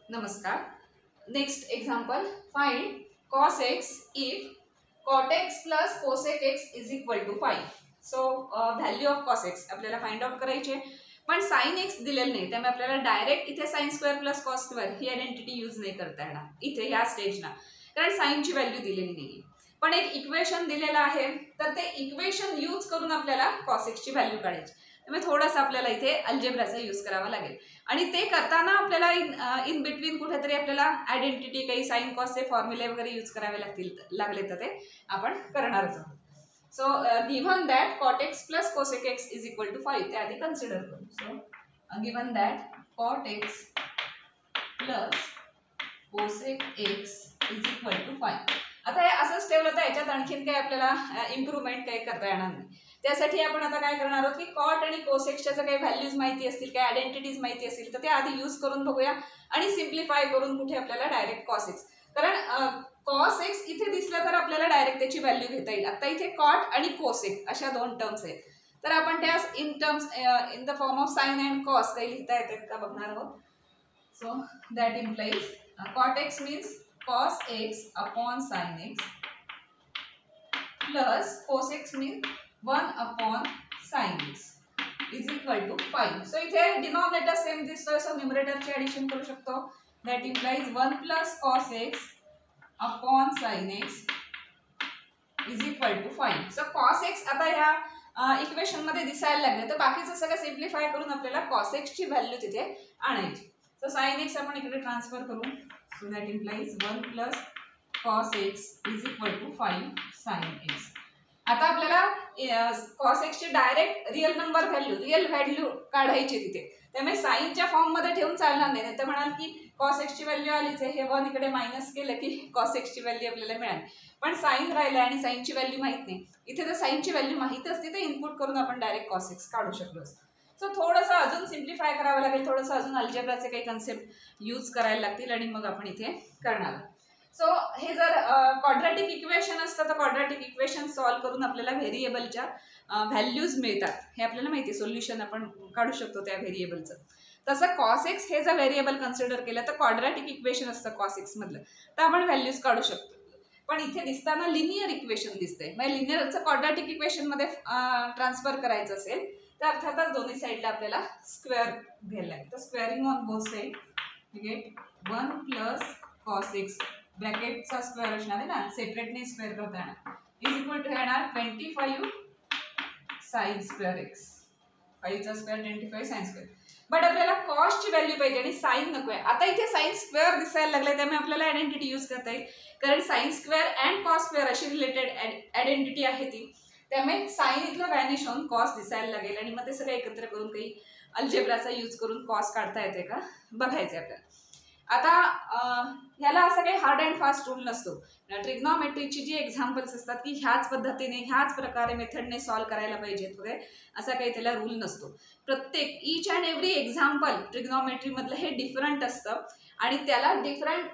नमस्कार. Next example, find cos x if cot x plus cosec x is equal to 5. So value of cos x आपल्याला find out करायचे, पण sin x दिलेलं नाही, त्यामुळे आपल्याला डायरेक्ट इथे sin square plus cos square ही आयडेंटिटी यूज नाही करता येणार इथे ह्या स्टेजला, कारण sin ची व्हॅल्यू दिलेली नाही. पण एक इक्वेशन दिलेलं आहे, तर ते इक्वेशन यूज करून आपल्याला cos x ची व्हॅल्यू काढायची. त्यामुळे थोडंसं आपल्याला इथे अल्जेब्राचा यूज करावा लागेल, आणि ते करताना आपल्याला इन बिटवीन कुठेतरी आपल्याला आयडेंटिटी काही साइन कॉसचे फॉर्म्युले वगैरे यूज करावे लागले तर ते आपण करणारच आहोत. So given that cot x plus cosec x is equal to 5, ते आधी कन्सिडर करू. So given that cot x plus cosec x is equal to 5. आता हे असंच ठेवलं तर याच्यात आणखीन काही आपल्याला इम्प्रूव्हमेंट काही करता येणार नाही. त्यासाठी आपण आता काय करणार आहोत की कॉट आणि कोसेक्सच्या जर काही व्हॅल्यूज माहिती असतील, काही आयडेंटिटीज माहिती असतील, तर ते आधी यूज करून बघूया आणि सिम्प्लिफाय करून कुठे आपल्याला डायरेक्ट cos x, कारण cos x इथे दिसलं तर आपल्याला डायरेक्ट त्याची व्हॅल्यू घेता येईल. आता इथे कॉट आणि कोसेक अशा दोन टर्म्स आहेत, तर आपण त्या in the form of sine and cos काही लिहिता येतात का बघणार आहोत. So that implies cot x means cos x upon sin x plus cos x means 1 upon sin x is equal to 5. So इथे डिनॉमिनेटर सेम दिसतोय, so न्यूमरेटरची addition करू शकतो. That implies 1 plus cos x upon sin x is equal to 5. So cos x आता ह्या equation मध्ये दिसायला लागले, तर बाकीचं सगळं सिम्प्लिफाय करून आपल्याला cos x ची व्हॅल्यू तिथे आणायची. सो sin x आपण इकडे ट्रान्सफर करू. So that implies 1 plus cos x is equal to 5 sin x. आता आपल्याला cos x ची डायरेक्ट रिअल व्हॅल्यू काढायची तिथे, त्यामुळे साइनच्या फॉर्म मध्ये ठेवून चालणार नाही. तर म्हणाल की cos x ची व्हॅल्यू आलीच आहे, हे 1 इकडे मायनस केलं की cos x ची व्हॅल्यू आपल्याला मिळाली, पण साइन राहिलं आणि साइनची व्हॅल्यू माहित नाही. इथे जर साइनची व्हॅल्यू माहित असते तर इनपुट करून आपण डायरेक्ट cos x काढू शकलो असतो. सो थोडंसं अजून सिम्प्लिफाय करावं लागेल, थोडंसं अजून अल्जेब्राचे काही कन्सेप्ट यूज करायला लागतील आणि मग आपण इथे करणार. सो हे जर क्वाड्रॅटिक इक्वेशन असतं तर क्वाड्रॅटिक इक्वेशन सॉल्व्ह करून आपल्याला व्हेरिएबलच्या व्हॅल्यूज मिळतात, हे आपल्याला माहिती आहे. सोल्युशन आपण काढू शकतो त्या व्हेरिएबलचं. तसं cos x हे जर व्हेरिएबल कन्सिडर केलं तर क्वाड्रॅटिक इक्वेशन असतं cos x मधलं, तर आपण व्हॅल्यूज काढू शकतो. पण इथे दिसताना लिनियर इक्वेशन दिसतंय, म्हणजे लिनियरचं क्वाड्रॅटिक इक्वेशन मध्ये ट्रान्सफर करायचं असेल तर अर्थातच दोन्ही साईडला आपल्याला स्क्वेअर घ्यायला लागेल. तर squaring on both side get 1 plus cos x ब्रॅकेटचा स्क्वेअर असणार आहे ना, सेपरेटने स्क्वेअर करता येणार, इज इक्वल टू येणार 25 sin स्क्वेअर x. 5 चा स्क्वेअर 25 sin स्क्वेअर. बट आपल्याला कॉस ची व्हॅल्यू पाहिजे आणि साइन नको आहे. आता इथे साइन स्क्वेअर दिसायला लागलाय, त्यामुळे आपल्याला आयडेंटिटी यूज करता येईल, कारण sine square and cos square अशी रिलेटेड आयडेंटिटी आहे ती. त्यामुळे साइन इथलं व्हॅनिश होऊन कॉस दिसायला लागेल, आणि मग ते सगळं एकत्र करून काही अल्जेब्राचा यूज करून कॉस काढता येते का बघायचं आपल्याला. आता ह्याला असं काही हार्ड अँड फास्ट रूल नसतो. ट्रिग्नॉमेट्रीची जी एक्झाम्पल्स असतात की ह्याच पद्धतीने ह्याच प्रकारे मेथडने सॉल्व्ह करायला पाहिजेत वगैरे, असा काही त्याला रूल नसतो. प्रत्येक each and every example trigonometry मधलं हे डिफरंट असतं, आणि त्याला डिफरंट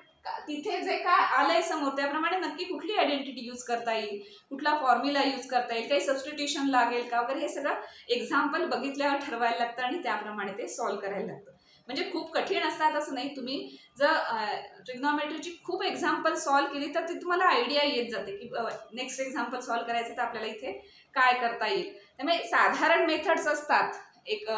तिथे जे काय आलंय समोर त्याप्रमाणे नक्की कुठली आयडेंटिटी यूज करता येईल, कुठला फॉर्म्युला यूज करता येईल, काही सबस्टिट्यूशन लागेल का वगैरे, हे सगळं एक्झाम्पल बघितल्यावर ठरवायला लागतं आणि त्याप्रमाणे ते सॉल्व्ह करायला लागतं. म्हणजे खूप कठीण असतात असं नाही. तुम्ही जर ट्रिग्नॉमेट्रीची खूप एक्झाम्पल सॉल्व्ह केली तर ती तुम्हाला आयडिया येत जाते की नेक्स्ट एक्झाम्पल सॉल्व्ह करायचं तर आपल्याला इथे काय करता येईल. त्यामुळे साधारण मेथड्स असतात, एक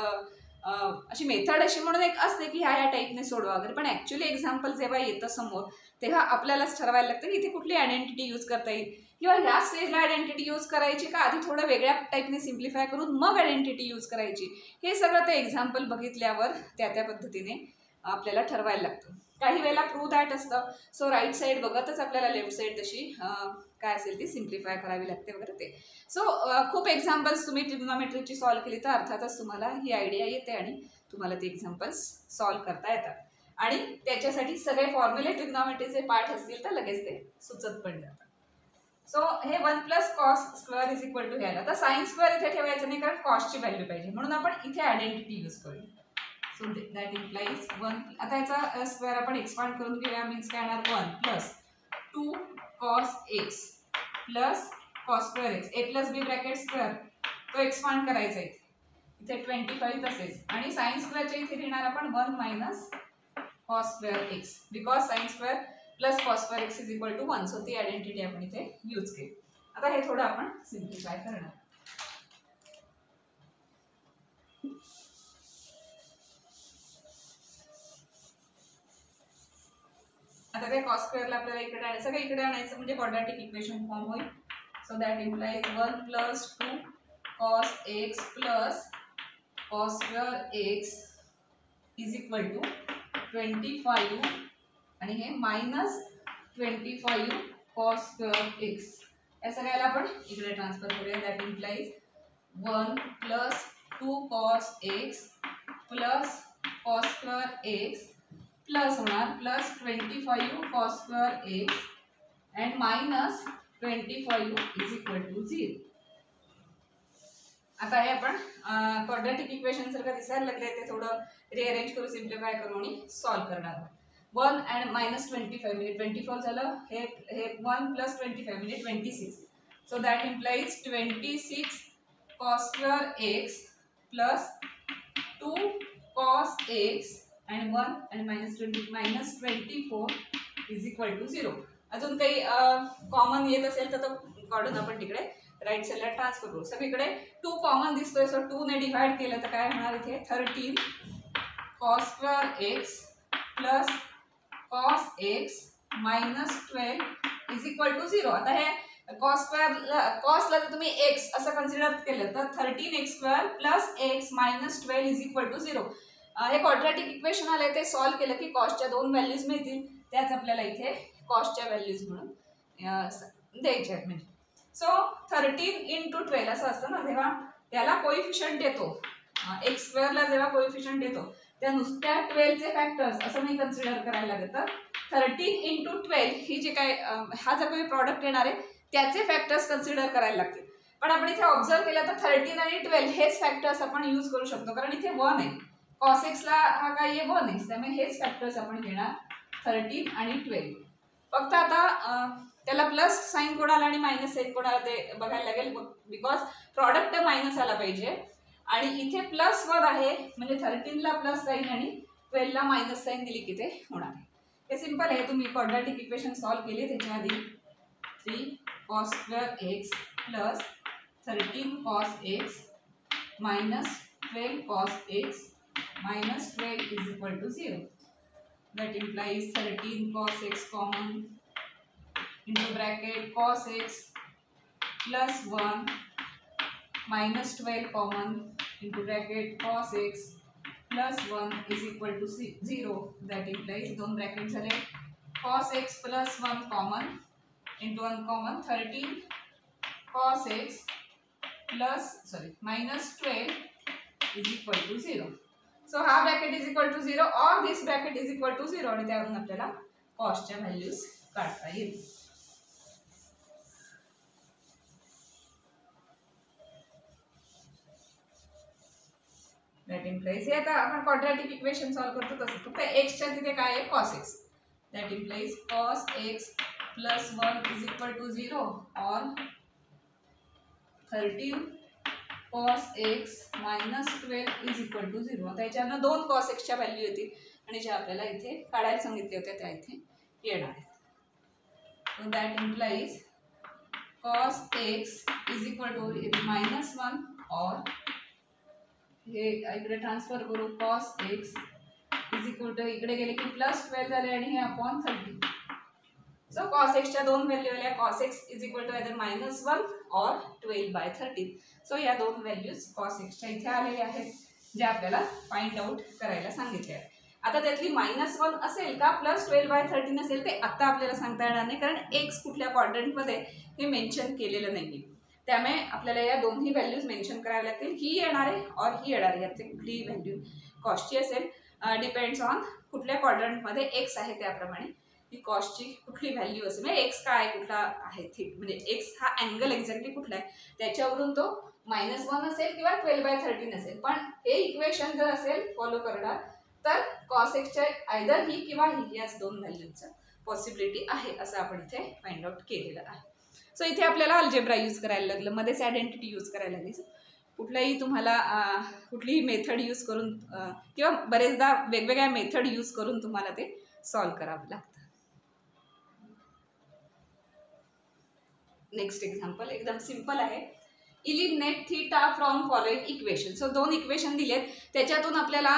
अशी मेथड अशी म्हणून एक असते की ह्या टाईपने सोडवा वगैरे, पण ॲक्च्युली एक्झाम्पल जेव्हा येतं समोर तेव्हा आपल्यालाच ठरवायला लागतं की इथे कुठली आयडेंटिटी यूज करता येईल, किंवा ह्या स्टेजला आयडेंटिटी यूज करायची का आधी थोडं वेगळ्या टाईपने सिम्प्लिफाय करून मग आयडेंटिटी यूज करायची, हे सगळं ते एक्झाम्पल बघितल्यावर त्या पद्धतीने आपल्याला ठरवायला लागतं. काही वेळेला प्रूव्ह दॅट असतं, सो राईट साईड बघतच आपल्याला लेफ्ट साईड तशी काय असेल ती सिम्प्लिफाय करावी लागते वगैरे ते. सो खूप एक्झाम्पल्स तुम्ही ट्रिग्नॉमेट्रीची सॉल्व्ह केली तर अर्थातच तुम्हाला ही आयडिया येते आणि तुम्हाला ती एक्झाम्पल्स सॉल्व्ह करता येतात, आणि त्याच्यासाठी सगळे फॉर्म्युले ट्रिग्नॉमेट्रीचे पार्ट असतील तर लगेच ते सुचत पण जातात. सो हे 1 plus cos square is equal to घ्यायला, तर साइन स्क्वेअर इथे ठेवायचं नाही कारण कॉसची व्हॅल्यू पाहिजे, म्हणून आपण इथे आयडेंटिटी यूज करू. So that implies 1. आता याचा स्क्वेअर आपण एक्सपांड करून घेऊया, मीन्स काय येणार 1 plus 2 cos x plus cos square x, a plus B bracket square, तो एक्सपांड करायचा इथे 25 तसेच, आणि साइन स्क्वेअरच्या इथे लिहिणार आपण 1 minus cos square x because sin square plus cos square x is equal to 1. So ती आयडेंटिटी आपण इथे यूज केली. आता हे थोडं आपण सिम्प्लिफाय करणार. आता काय cos स्क्वेअरला आपल्याला इकडे आणायचं, सगळं इकडे आणायचं म्हणजे क्वाड्रॅटिक इक्वेशन फॉर्म होईल. So that implies 1 + 2 cos x plus cos square x is equal to 25 आणि हे -25 cos square x. या सगळ्याला आपण इकडे ट्रान्सफर करूया. That implies 1 + 2 cos x plus cos square x plus होणार +25 cos square x and -25 is equal to 0. आता हे आपण क्वाड्रॅटिक इक्वेशन सारखं दिसायला लागले, ते थोडं रिअरेंज करू, सिम्प्लिफाय करू आणि सॉल्व करणार आहोत. 1 and -25 म्हणजे 24 झालं, हे 1 + 25 म्हणजे 26. So that implies 26 cos square x plus 2 cos x and 1 and -24 is equal to 0. अजून काही कॉमन येत असेल तर तो काढून आपण तिकडे राईट साईडला ट्रान्सफर करू. सगळीकडे 2 कॉमन दिसतोय, सो 2 ने डिवाइड केलं तर काय होणार इथे 13 cos square x plus cos x -12 is equal to 0. आता हे cos ला जर तुम्ही x असं कन्सिडर केलं तर 13x² plus x -12 is equal to 0. हे क्वाड्रॅटिक इक्वेशन आले, ते सॉल्व केलं की कॉस्टच्या 2 व्हॅल्यूज मिळतील, त्याच आपल्याला इथे कॉस्टच्या व्हॅल्यूज म्हणून द्यायच्या आहेत. म्हणजे सो 13 × 12 असं असतं ना, जेव्हा त्याला कोइफिशियंट येतो x² ला जेव्हा कोइफिशियंट येतो त्या नुसत्या 12 चे फॅक्टर्स असं नाही कन्सिडर करायला लागत. तर 13 × 12 ही जे काय हा जो काही प्रॉडक्ट येणार आहे त्याचे फॅक्टर्स कन्सिडर करायला लागतील. पण आपण इथे ऑब्झर्व केलं तर 13 आणि 12 हेच फॅक्टर्स आपण यूज करू शकतो, कारण इथे 1 आहे. cos x ला हा काही 1 आहे, त्यामुळे हेच फॅक्टर्स आपण घेणार 13 आणि 12. फक्त आता त्याला प्लस साइन कोणाला आणि मायनस साइन कोणाला ते बघायला लागेल, बिकॉज प्रॉडक्ट मायनस आला पाहिजे आणि इथे +1 आहे म्हणजे 13 ला प्लस साइन आणि 12 ला मायनस साइन दिली की ते होणार आहे. हे सिंपल आहे. तुम्ही क्वाड्रॅटिक इक्वेशन सॉल्व केले त्याच्या आधी 3 cos square x plus 13 cos x -12 cos x -12 is equal to 0. That implies 13 cos x common into bracket cos x plus 1 -12 common into bracket cos x plus 1 is equal to 0. That implies दोन bracket झाले cos x plus 1 common into 1 common 13 cos x plus -12 is equal to 0. So हा bracket is equal to 0 और दिस bracket is equal to 0 आणि त्यावरून आपल्याला कॉस्टच्या values काढता येईल. दॅट इम्प्लाइज हे आता आपण क्वाड्रॅटिक इक्वेशन सॉल्व करतो तसं, फक्त x च्या तिथे काय आहे cos x. That implies cos x plus 1 is equal to 0 और 13 cos x -12 is equal to 0. आता याच्यानं 2 cos x च्या व्हॅल्यू येतील आणि ज्या आपल्याला इथे काढायला सांगितले होते त्या इथे येणार आहेत. So that implies cos x is equal to -1 और हे इकडे ट्रान्सफर करू cos x is equal to इकडे गेले की +12 झाले आणि हे अपॉन 13. सो cos x च्या 2 व्हॅल्यू आल्या. cos x is equal to either -1 और 12/13. सो या 2 व्हॅल्यूज cos x च्या इथे आलेल्या आहेत जे आपल्याला फाइंड आउट करायला सांगितले आहे. आता त्यातली -1 असेल का +12/13 असेल ते आता आपल्याला सांगता येणार नाही, कारण x कुठल्या क्वाड्रंटमध्ये हे मेन्शन केलेलं नाही. त्यामुळे आपल्याला या दोन्ही व्हॅल्यूज मेन्शन करायला लागतील. ही येणार आहे और ही येणार आहे. यातली कुठली व्हॅल्यू कॉस्टची असेल डिपेंड्स ऑन कुठल्या क्वाड्रंटमध्ये x आहे त्याप्रमाणे ही कॉस्टची कुठली व्हॅल्यू असेल. म्हणजे x काय कुठला आहे म्हणजे x हा अँगल एक्झॅक्टली कुठला आहे त्याच्यावरून तो -1 असेल किंवा 12/13 असेल. पण हे इक्वेशन जर असेल फॉलो करणार तर cos x च्या आयदर ही किंवा ही याच 2 व्हॅल्यूजचा पॉसिबिलिटी आहे असं आपण इथे फाइंड आउट केलेलं आहे. सो इथे आपल्याला अल्जेब्रा यूज करायला लागलं, मध्येच आयडेंटिटी यूज करायला लागली. कुठलाही तुम्हाला कुठलीही मेथड यूज करून किंवा बरेचदा वेगवेगळ्या मेथड यूज करून तुम्हाला ते सॉल्व करावं लागतं. नेक्स्ट एक्झाम्पल एकदम सिंपल आहे. Eliminate theta from following equation. So 2 equation दिलेत, त्याच्यातून आपल्याला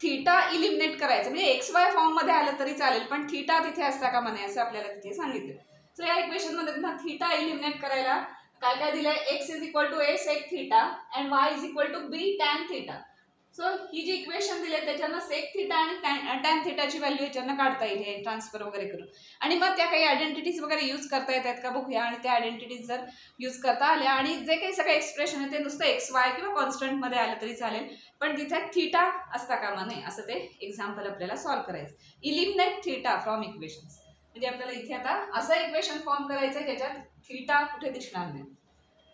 थीटा इलिमिनेट करायचं, म्हणजे एक्स वाय फॉर्ममध्ये आलं तरी चालेल, पण थीटा तिथे असता का म्हणे असं आपल्याला तिथे सांगितलं. सो या इक्वेशनमध्ये थीटा इलिमिनेट करायला काय काय दिलंय, x is equal to a sec theta and y is equal to b tan theta. So ही जी इक्वेशन दिली त्याच्यानं सेक थीटा आणि टॅन थीटाची व्हॅल्यू याच्यानं काढता येईल हे ट्रान्सफर वगैरे करून. आणि मग त्या काही आयडेंटिटीज वगैरे यूज करता येतात का बघूया. आणि त्या आयडेंटिटीज जर यूज करता आल्या आणि जे काही सगळे एक्सप्रेशन आहे ते नुसतं एक्स वाय किंवा कॉन्स्टंटमध्ये आलं तरी चालेल, पण तिथे थीटा असता कामा नये असं ते एक्झाम्पल आपल्याला सॉल्व्ह करायचं. इलिमिनेट थीटा फ्रॉम इक्वेशन्स म्हणजे आपल्याला इथे आता असं इक्वेशन फॉर्म करायचं ज्याच्यात थीटा कुठे दिसणार नाही.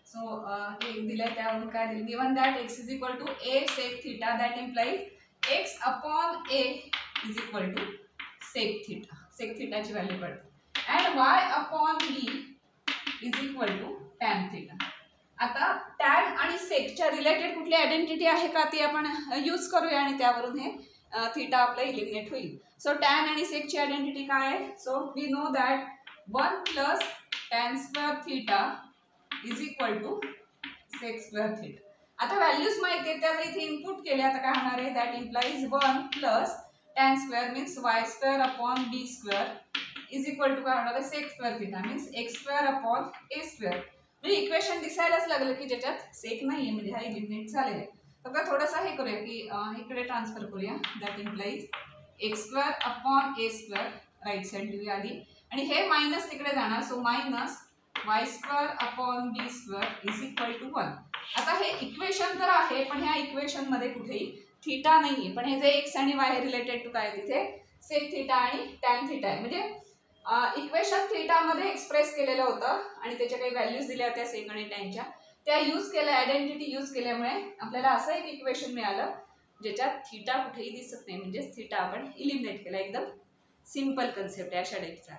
सो एक दिलंय त्यावरून काय दिलं, given that x is equal to a sec theta that implies x upon a is equal to sec theta. Sec थीटाची व्हॅल्यू पडते. And y upon b is equal to tan theta. आता tan आणि सेकच्या related कुठली identity आहे का ती आपण यूज करूया आणि त्यावरून हे थीटा आपलं इलिमिनेट होईल. सो टॅन आणि सेकची आयडेंटिटी काय आहे. So we know that 1 plus tan square theta is equal to sec square theta. आता व्हॅल्यूज माहिती आहेत त्या इथे इनपुट केल्या, आता काय होणार आहे, that implies 1 plus tan square means y square upon b square is equal to काय होणार आहे, sec square theta means x square upon a square. म्हणजे इक्वेशन दिसायलाच लागलं की ज्याच्यात सेक नाहीये, म्हणजे हा इलिमिनेट झालेला आहे. तर थोडंसं हे करूया की इकडे ट्रान्सफर करूया. That implies x square upon a square right side लिहूया आधी, आणि हे मायनस तिकडे जाणार. So minus y square upon b square is equal to 1. आता हे इक्वेशन तर आहे, पण ह्या इक्वेशन मध्ये कुठेही थीटा नाहीये, पण हे जे एक्स आणि वाय रिलेटेड टू काय तिथे सेक थीटा आणि टॅन थीटा आहे. म्हणजे इक्वेशन थीटामध्ये एक्सप्रेस केलेलं होतं आणि त्याच्या काही व्हॅल्यूज दिल्या होत्या सेक आणि टॅनच्या, त्या यूज केल्या, आयडेंटिटी यूज केल्यामुळे आपल्याला असं एक इक्वेशन मिळालं ज्याच्यात थीटा कुठेही दिसत नाही, म्हणजे थीटा आपण इलिमिनेट केला. एकदम सिंपल कन्सेप्ट आहे अशा टाईपचा.